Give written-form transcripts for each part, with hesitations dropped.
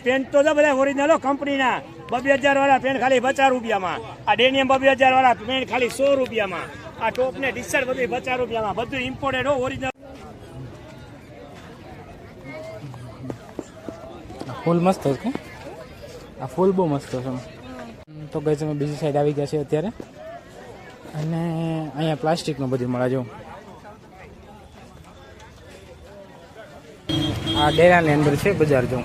Pant તો બધા original કંપનીના 2000 વાળા પેન્ટ ખાલી 50 રૂપિયામાં, આ ડેનિયમ 2000 વાળા પેન્ટ ખાલી 100 રૂપિયામાં, આ ટોપ ને ટી શર્ટ બધું 50 રૂપિયામાં, બધું ઇમ્પોર્ટેડ હો ઓરિજિનલ. ફૂલ મસ્ત છે, આ ફૂલ બહુ મસ્ત છે. તો ગઈ અમે બીજી સાઈડ આવી ગયા છે અત્યારે, અને અહીંયા પ્લાસ્ટિકનું બધું મળે જો. આ ડેરાની અંદર છે બજાર જો.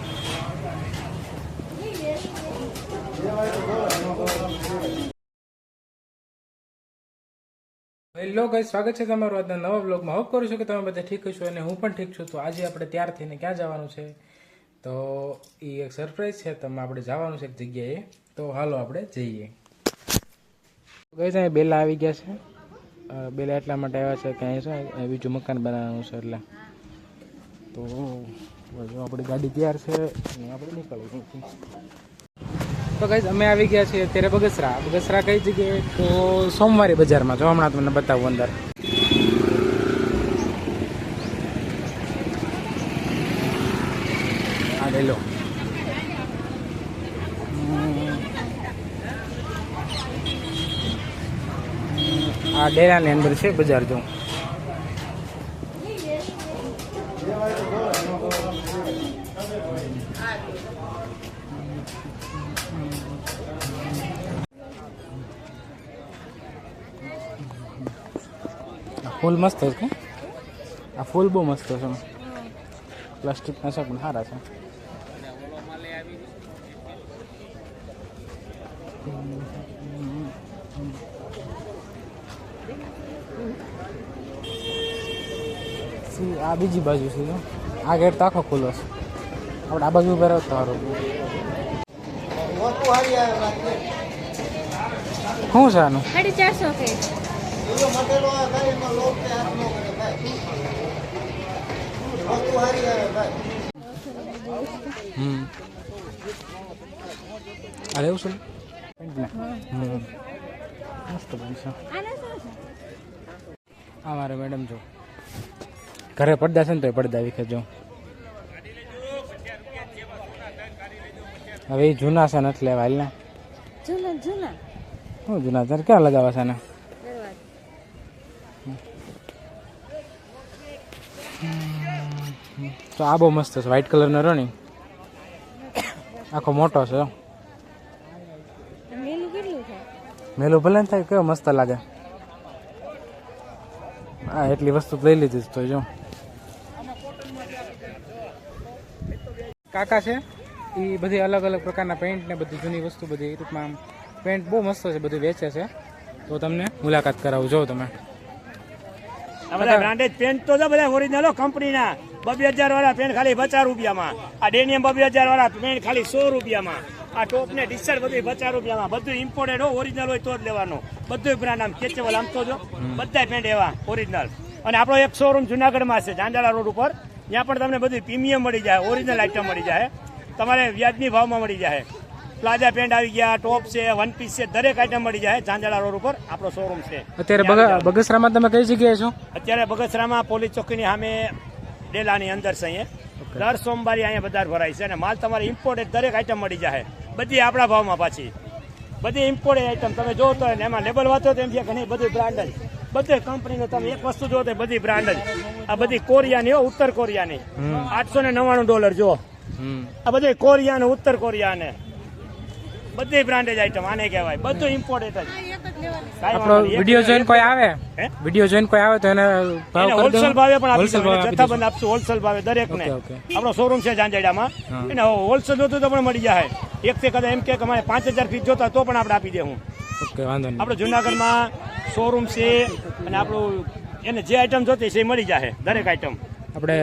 હેલો ગાઈસ, સ્વાગત છે તમારું આજના નવા બ્લોગમાં. હોપ કરું છું કે તમે બધા ઠીક છો અને હું પણ ઠીક છું. તો આજે આપણે તૈયાર થઈને ક્યાં જવાનું છે, તો એ એક સરપ્રાઈઝ છે. તમે આપણે જવાનું છે એક જગ્યાએ, તો હાલો આપણે જઈએ. ગાઈસ અહીંયા બેલા આવી ગયા છે. બેલા એટલા માટે આવ્યા છે કે અહીં છે બીજું મકાન બનાવવાનું છે, એટલે તો જો આપણી ગાડી તૈયાર છે અને આપણે નીકળવું. તો ગાઈસ અમે આવી ગયા છીએ અત્યારે બગસરા. બગસરા કઈ જગ્યાએ, તો સોમવારે બજારમાં. જો હમણાં તમને બતાવું અંદર. હા લેલો. આ ડેરાની અંદર છે બજાર જો. ફૂલ મસ્ત છે, આ ફૂલ બહુ મસ્ત છે. પ્લાસ્ટિકના છે પણ સારા છે. આ બીજી બાજુ છે, આ ગેટ તો આખો ખુલ્લો છે. આપણે આ બાજુ ઉભા રહો તો સારું. શું છે આનું? 450 અરે એવું છે મસ્ત બનશે. આ મારે મેડમ જો ઘરે પડદા છે ને, તો પડદા વિખે જો. હવે એ જૂના છે ને એટલે લેવા. હાલ ને જૂના શું જૂના તારે ક્યાં લગાવવા છે ને? તો આ બહુ મસ્ત છે, વ્હાઈટ કલરનો રણી, આખો મોટો છે. મેલું ભલે ને થાય, કેવો મસ્ત લાગે. હા એટલી વસ્તુ લઈ લીધી તો જો. કાકા છે એ બધી અલગ અલગ પ્રકારના પેન્ટ ને બધી જૂની વસ્તુ બધી એ રૂપમાં પેન્ટ બહુ મસ્ત છે, બધું વેચે છે. તો તમને મુલાકાત કરાવું જો તમે. આ બધા બ્રાન્ડેડ પેન્ટ તો બધા ઓરિજિનલ કંપનીના 2000 વાળા પેન્ટ ખાલી 50 રૂપિયામાં, આ ડેનિયમ 2000 વાળા પેન્ટ ખાલી 100 રૂપિયામાં, આ ટોપ ને ટી શર્ટ બધું 50 રૂપિયામાં, બધું ઇમ્પોર્ટેડ હો, ઓરિજિનલ હોય તો જ લેવાનું. બધું બ્રાન્ડ આમ કેચેવલ આમ તો જો બધા પેન્ટ એવા ઓરિજિનલ. અને આપણો એક શોરૂમ જુનાગઢમાં છે જાંજાળા રોડ ઉપર, ત્યાં પણ તમને બધું પ્રીમિયમ મળી જાય, ઓરિજિનલ આઈટમ મળી જાય, તમારે વ્યાજની ભાવમાં મળી જાય. પ્લાઝા પેન્ટ આવી ગયા, ટોપ છે, વન પીસ છે, દરેક આઈટમ મળી જાય. જાંજાળા રોડ ઉપર આપણો શોરૂમ છે. અત્યારે બગસરામાં તમે કઈ જગ્યાએ છો? અત્યારે બગસરામાં પોલીસ ચોકીની સામે ડેલાની અંદર છે. અહીંયા દર સોમવારે અહીંયા બજાર ભરાય છે અને માલ તમારે ઇમ્પોર્ટેડ દરેક આઈટમ મળી જાય, બધી આપણા ભાવમાં. પાછી બધી ઇમ્પોર્ટેડ આઈટમ તમે જો તો એમાં લેબલ વાંચો તો એમ છે કે નહીં બધી બ્રાન્ડ જ, બધી કંપનીનું. તમે એક વસ્તુ જો તો બધી બ્રાન્ડ જ. આ બધી કોરિયાની હો, ઉત્તર કોરિયાની, $899 જો. આ બધી કોરિયા ને ઉત્તર કોરિયા ને બધી બ્રાન્ડેડ આઈટમ આને કહેવાય, બધું ઇમ્પોર્ટેડ જ. આપણો વિડિયો જોઈને કોઈ આવે, વિડિયો જોઈને કોઈ આવે તો એને ભાવ કરી દો. હોલસેલ ભાવે પણ આપીશું, જથ્થાબંધ આપશું હોલસેલ ભાવે દરેકને. આપણો શોરૂમ છે જાંજાડામાં, એને હોલસેલ જોતું તો પણ મળી જાય. એક થી કદાચ એમ કે અમારે 5000 પીસ જોતા તો પણ આપણે આપી દે. હું ઓકે વાંધો નહીં. આપણો જુનાગઢમાં શોરૂમ છે અને આપણું એને જે આઈટમ જોતી છે એ મળી જાય, દરેક આઈટમ. આપણે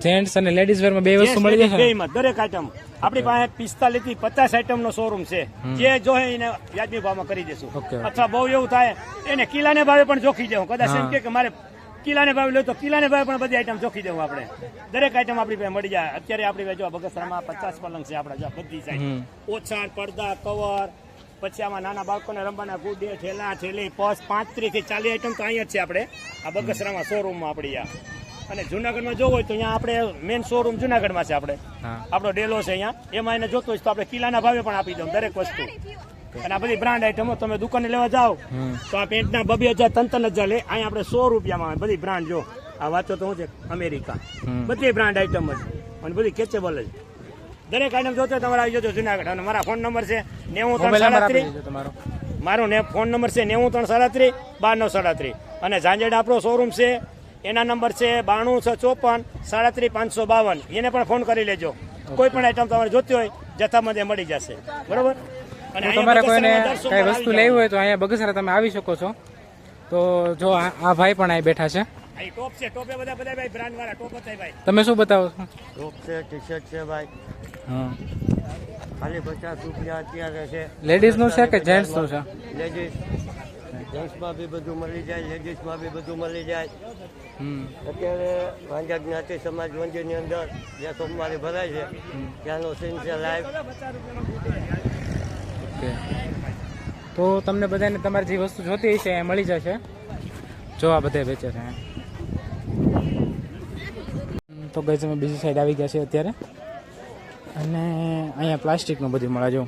જેન્ટ્સ અને લેડીઝ વેરમાં બે વસ્તુ મળી જશે બેમાં, દરેક આઈટમ. આપણી પાસે 45 થી 50 આઈટમ નો શોરૂમ છે. જે જોહે એને વ્યાજબી ભાવમાં કરી દેશું. અથવા બહુ એવું થાય એને કિલ્લાને ભાવે પણ જોખી દેવું. કદાચ એમ કે મારે કિલ્લાને ભાવે લો તો કિલ્લાને ભાવે પણ બધી આઈટમ જોખી દેવું. આપણે દરેક આઈટમ આપણી પાસે મળી જાય. અત્યારે આપણી પાસે જો બગસરામાં 50 પલંગ છે આપણા, જો બધી સાઈડ ઓછાણ, પડદા, કવર, પછી આમાં નાના બાળકોને રમવાના ગુડે, ઠેલા, ઠેલી, પર્સ, 35 થી 40 આઈટમ તો અહીંયા જ છે આપણે આ બગસરામાં શોરૂમમાં. આપણી અને જુનાગઢમાં જોવું હોય તો અહીંયા આપણે મેન શોરૂમ જુનાગઢમાં છે આપણે હા આપણો ડેલો છે અહીંયા એમાં એને જોતો હોય તો આપણે કિલ્લાના ભાવે પણ આપી દઉં દરેક વસ્તુ અને આ બધી બ્રાન્ડ આઈટમો તમે દુકાને લેવા જાઓ તો આ પેન્ટના 2,000 3,000 લે અહીંયા આપણે 100 રૂપિયામાં આવે. બધી બ્રાન્ડ જો આ વાંચો તો શું છે અમેરિકા બધી બ્રાન્ડ આઈટમ જ અને બધી કેચેબલ જ દરેક આઈટમ જોતો હોય તમારે આવી જજો જુનાગઢ. અને મારા ફોન નંબર છે મોબાઈલ નંબર આપી 9337 દેજો તમારો. મારો ફોન નંબર છે 9337 12937 અને ઝાંઝેડ આપણો શોરૂમ છે એના નંબર છે 92 654 37552 એને પણ ફોન કરી લેજો. કોઈ પણ આઈટમ તમારે જોતી હોય જથ્થામાં મળી જશે બરોબર. અને તો તમારે કોઈને કઈ વસ્તુ લેવી હોય તો અહીંયા બગસરા તમે આવી શકો છો. તો જો આ ભાઈ પણ અહીં બેઠા છે. અહીં ટોપ છે ટોપે બધા ભાઈ બ્રાન્ડ વાળા ટોપ હતા ભાઈ. તમે શું બતાવો છો? ટોપ છે ટી શર્ટ છે ભાઈ હા ખાલી 50 રૂપિયા અત્યારે છે. લેડીઝનું છે કે જેન્ટ્સનું છે? લેડીઝ જેન્ટ્સમાં બી બધું મળી જાય લેડીઝમાં બી બધું મળી જાય. અત્યારે વાંજા જ્ઞાતિ સમાજ મંદિરની અંદર જ્યાં સોમવારે ભરાય છે ત્યાંનો સીન છે લાઈવ. ઓકે તો તમને બધાને તમારી જે વસ્તુ જોતી હશે એ મળી જશે. જો આ બધા વેચે છે. તો ગઈ અમે બીજી સાઈડ આવી ગયા છે અત્યારે અને અહીંયા પ્લાસ્ટિકનું બધું મળે. જો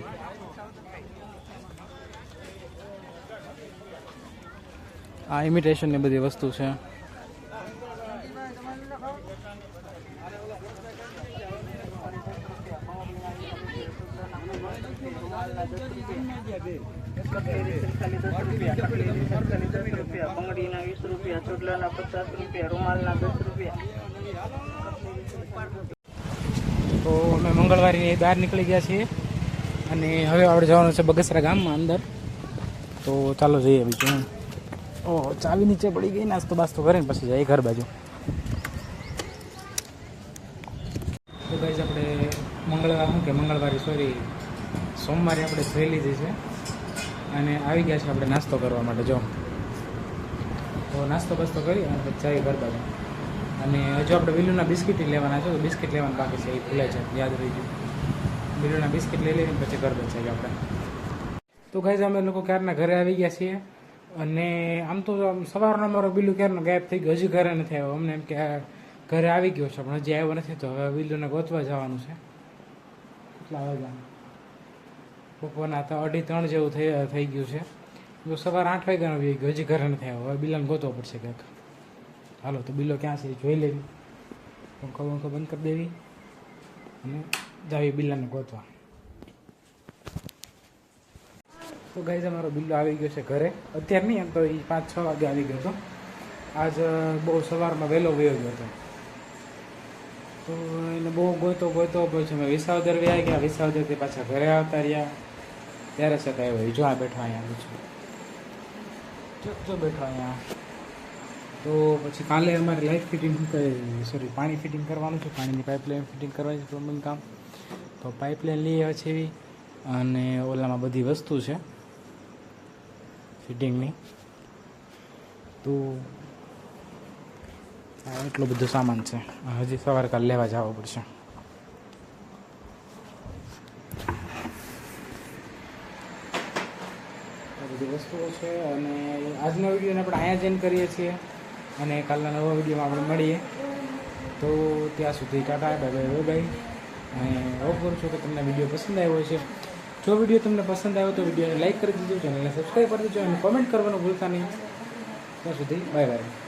આ ઇમિટેશનની બધી વસ્તુ છે. બંગડીના 20 રૂપિયા, ચોટલાના 50 રૂપિયા, રૂમાલના 10 રૂપિયા. તો અમે મંગળવારની બહાર નીકળી ગયા છીએ અને હવે આપણે જવાનું છે બગસરા ગામમાં અંદર. તો ચાલો જઈએ બીજું. ઓહો ચાવી નીચે પડી ગઈ. નાસ્તો બાસ્તો કરીને પછી જઈએ ઘર બાજુ. તો ગાઈસ આપણે સોમવારે આપણે જોઈ લીધી છે અને આવી ગયા છે આપણે નાસ્તો કરવા માટે. જો તો નાસ્તો બાસ્તો કરી અને પછી જઈએ ઘર બાજુ. અને હજુ આપણે વિલુના બિસ્કિટ લેવાના છે. તો બિસ્કિટ લેવાનું બાકી છે એ ભૂલાય છે યાદ રહી ગયું. વિલુના બિસ્કિટ લઈ લઈને પછી ઘર બાજુ જઈએ આપણે. તો ગાઈસ અમે લોકો ક્યારના ઘરે આવી ગયા છીએ અને આમ તો સવારનો અમારો બિલ્લુ ક્યારનો ગાયબ થઈ ગયો. હજી ઘરે નથી આવ્યો. અમને એમ કે ઘરે આવી ગયો છે પણ હજી આવ્યો નથી. તો હવે બિલ્લુને ગોતવા જવાનું છે. કેટલા વાગ્યા? બપોરના તો 2:30 જેવું થઈ ગયું છે. તો સવાર 8 વાગ્યાનો આવી ગયો. હજી ઘરે નથી આવ્યો. હવે બિલ્લાને ગોતવો પડશે ક્યાંક. હાલો તો બિલ્લો ક્યાં છે જોઈ લેવી. પંખો બંધ કરી દેવી અને જાવી બિલ્લાને ગોતવા. તો ગાઈઝ અમારો બિલ્લો આવી ગયો છે ઘરે. અત્યારે નહીં, એમ તો એ 5-6 વાગે આવી ગયો હતો. આજ બહુ સવારમાં વહેલો વયો ગયો હતો. તો એને બહુ ગોતો પછી અમે વિસાવદર વ્યા ગયા. વિસાવદરથી પાછા ઘરે આવતા રહ્યા ત્યારે છતાં આવ્યો. જો આ બેઠો અહીંયા જો બેઠો અહીંયા. તો પછી કાલે અમારે લાઇટ ફિટિંગ પાણી ફિટિંગ કરવાનું છે. પાણીની પાઇપલાઇન ફિટિંગ કરવાની છે પ્લમ્બિંગ કામ. તો પાઇપલાઇન લઈ આવે છે એવી અને ઓલામાં બધી વસ્તુ છે ફિટિંગની. તો એટલું બધું સામાન છે. હજી સવારે કાલે લેવા જવું પડશે. બધી વસ્તુઓ છે અને આજના વિડીયોને આપણે અહીંયા જ એન્ડ કરીએ છીએ અને કાલના નવા વિડીયોમાં આપણે મળીએ. તો ત્યાં સુધી ટાટા બાય બાય. અને હોપ કરું છું કે તમને વિડીયો પસંદ આવ્યો છે. જો વિડીયો તમને પસંદ આવ્યો તો વિડીયોને લાઈક કરી દેજો, ચેનલને સબસ્ક્રાઈબ કરી દેજો અને કોમેન્ટ કરવાનું ભૂલતા નહીં. ત્યાં સુધી બાય બાય.